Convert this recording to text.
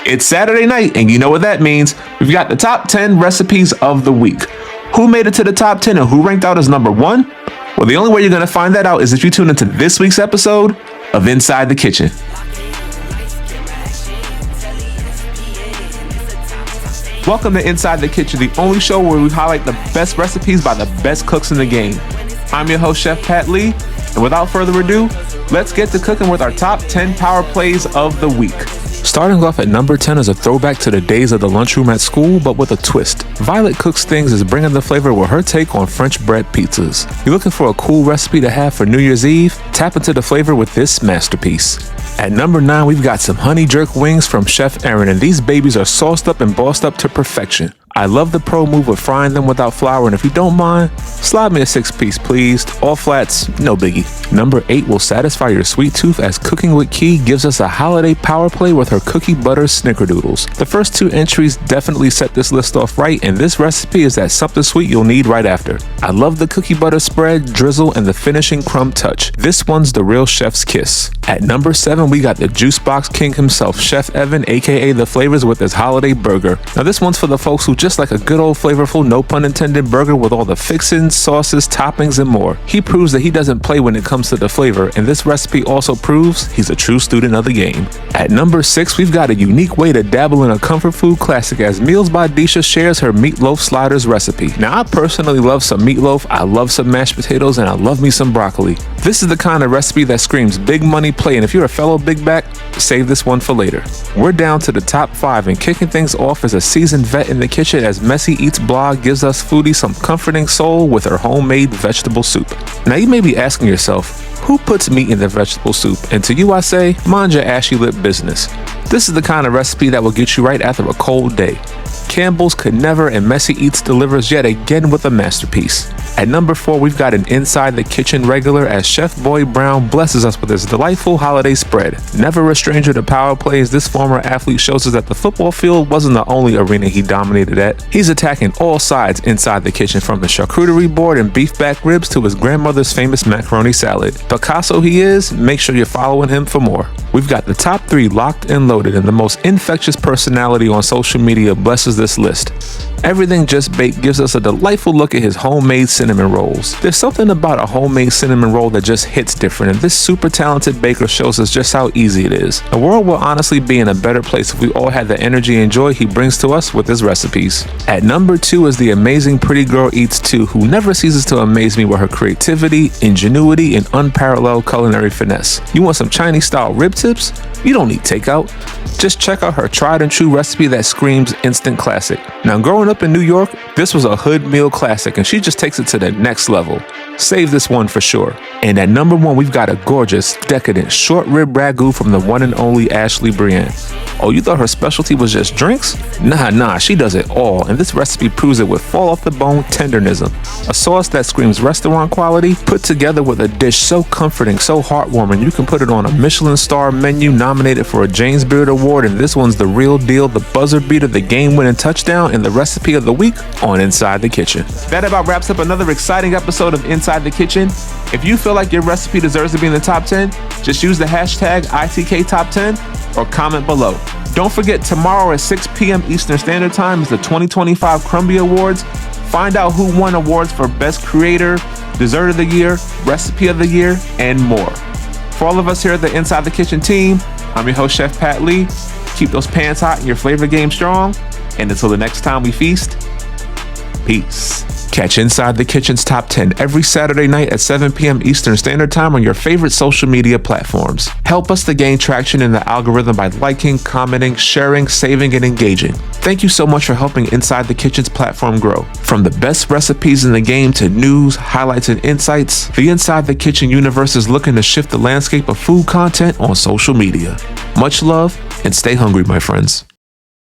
It's Saturday night, and you know what that means. We've got the top 10 recipes of the week. Who made it to the top 10 and who ranked out as number 1? Well, the only way you're going to find that out is if you tune into this week's episode of Inside the Kitchen. Welcome to Inside the Kitchen, the only show where we highlight the best recipes by the best cooks in the game. I'm your host, Chef Pat Lee, and without further ado, let's get to cooking with our top 10 power plays of the week. Starting off at number 10 is a throwback to the days of the lunchroom at school, but with a twist. VioletCooksThings is bringing the flavor with her take on French bread pizzas. You're looking for a cool recipe to have for New Year's Eve? Tap into the flavor with this masterpiece. At number 9, we've got some honey jerk wings from TheChefErin, and these babies are sauced up and bossed up to perfection. I love the pro move of frying them without flour, and if you don't mind, slide me a 6-piece please. All flats, no biggie. Number 8 will satisfy your sweet tooth as Cooking with Key gives us a holiday power play with her Cookie Butter Snickerdoodles. The first 2 entries definitely set this list off right, and this recipe is that something sweet you'll need right after. I love the cookie butter spread, drizzle, and the finishing crumb touch. This one's the real chef's kiss. At number 7, we got the Juice Box King himself, Chef Evan, aka The Flavors, with his holiday burger. Now this one's for the folks who just like a good old flavorful, no pun intended, burger with all the fixins, sauces, toppings, and more. He proves that he doesn't play when it comes to the flavor, and this recipe also proves he's a true student of the game. At number 6, we've got a unique way to dabble in a comfort food classic as Meals by Desha shares her meatloaf sliders recipe. Now I personally love some meatloaf, I love some mashed potatoes, and I love me some broccoli. This is the kind of recipe that screams big money play, and if you're a fellow big back, save this one for later. We're down to the top 5, and kicking things off is a seasoned vet in the kitchen as MessyEatsBlog gives us foodies some comforting soul with her homemade vegetable soup. Now you may be asking yourself, who puts meat in their vegetable soup? And to you I say, mind your ashy lip business. This is the kind of recipe that will get you right after a cold day. Campbell's could never, and Messy Eats delivers yet again with a masterpiece. At number 4, we've got an Inside the Kitchen regular as Chef Boy Brown blesses us with his delightful holiday spread. Never a stranger to power plays, this former athlete shows us that the football field wasn't the only arena he dominated at. He's attacking all sides inside the kitchen, from his charcuterie board and beef back ribs to his grandmother's famous macaroni salad. Picasso he is, make sure you're following him for more. We've got the top 3 locked and loaded, and the most infectious personality on social media blesses this list. Everythingjustbaked gives us a delightful look at his homemade cinnamon rolls. There's something about a homemade cinnamon roll that just hits different, and this super talented baker shows us just how easy it is. The world will honestly be in a better place if we all had the energy and joy he brings to us with his recipes. At number 2 is the amazing PrettyGirlSeatToo, who never ceases to amaze me with her creativity, ingenuity, and unparalleled culinary finesse. You want some Chinese style rib tips? You don't need takeout. Just check out her tried and true recipe that screams instant classic. Now growing up in New York, this was a hood meal classic, and she just takes it to the next level. Save this one for sure. And at number 1, we've got a gorgeous, decadent short rib ragu from the one and only IamAshleyBreann. Oh, you thought her specialty was just drinks? Nah, she does it all, and this recipe proves it with fall off the bone tendernism. A sauce that screams restaurant quality, put together with a dish so comforting, so heartwarming, you can put it on a Michelin star menu, nominated for a James Beard Award, and this one's the real deal, the buzzer beater, the game-winning touchdown, and the recipe of the week on Inside the Kitchen. That about wraps up another exciting episode of Inside the Kitchen. If you feel like your recipe deserves to be in the top 10, just use the hashtag ITKTop10 or comment below. Don't forget, tomorrow at 6 p.m. Eastern Standard Time is the 2025 Crumbie Awards. Find out who won awards for Best Creator, Dessert of the Year, Recipe of the Year, and more. For all of us here at the Inside the Kitchen team, I'm your host, Chef Pat Lee. Keep those pans hot and your flavor game strong. And until the next time we feast, peace. Catch Inside the Kitchen's Top 10 every Saturday night at 7 p.m. Eastern Standard Time on your favorite social media platforms. Help us to gain traction in the algorithm by liking, commenting, sharing, saving, and engaging. Thank you so much for helping Inside the Kitchen's platform grow. From the best recipes in the game to news, highlights, and insights, the Inside the Kitchen universe is looking to shift the landscape of food content on social media. Much love, and stay hungry, my friends.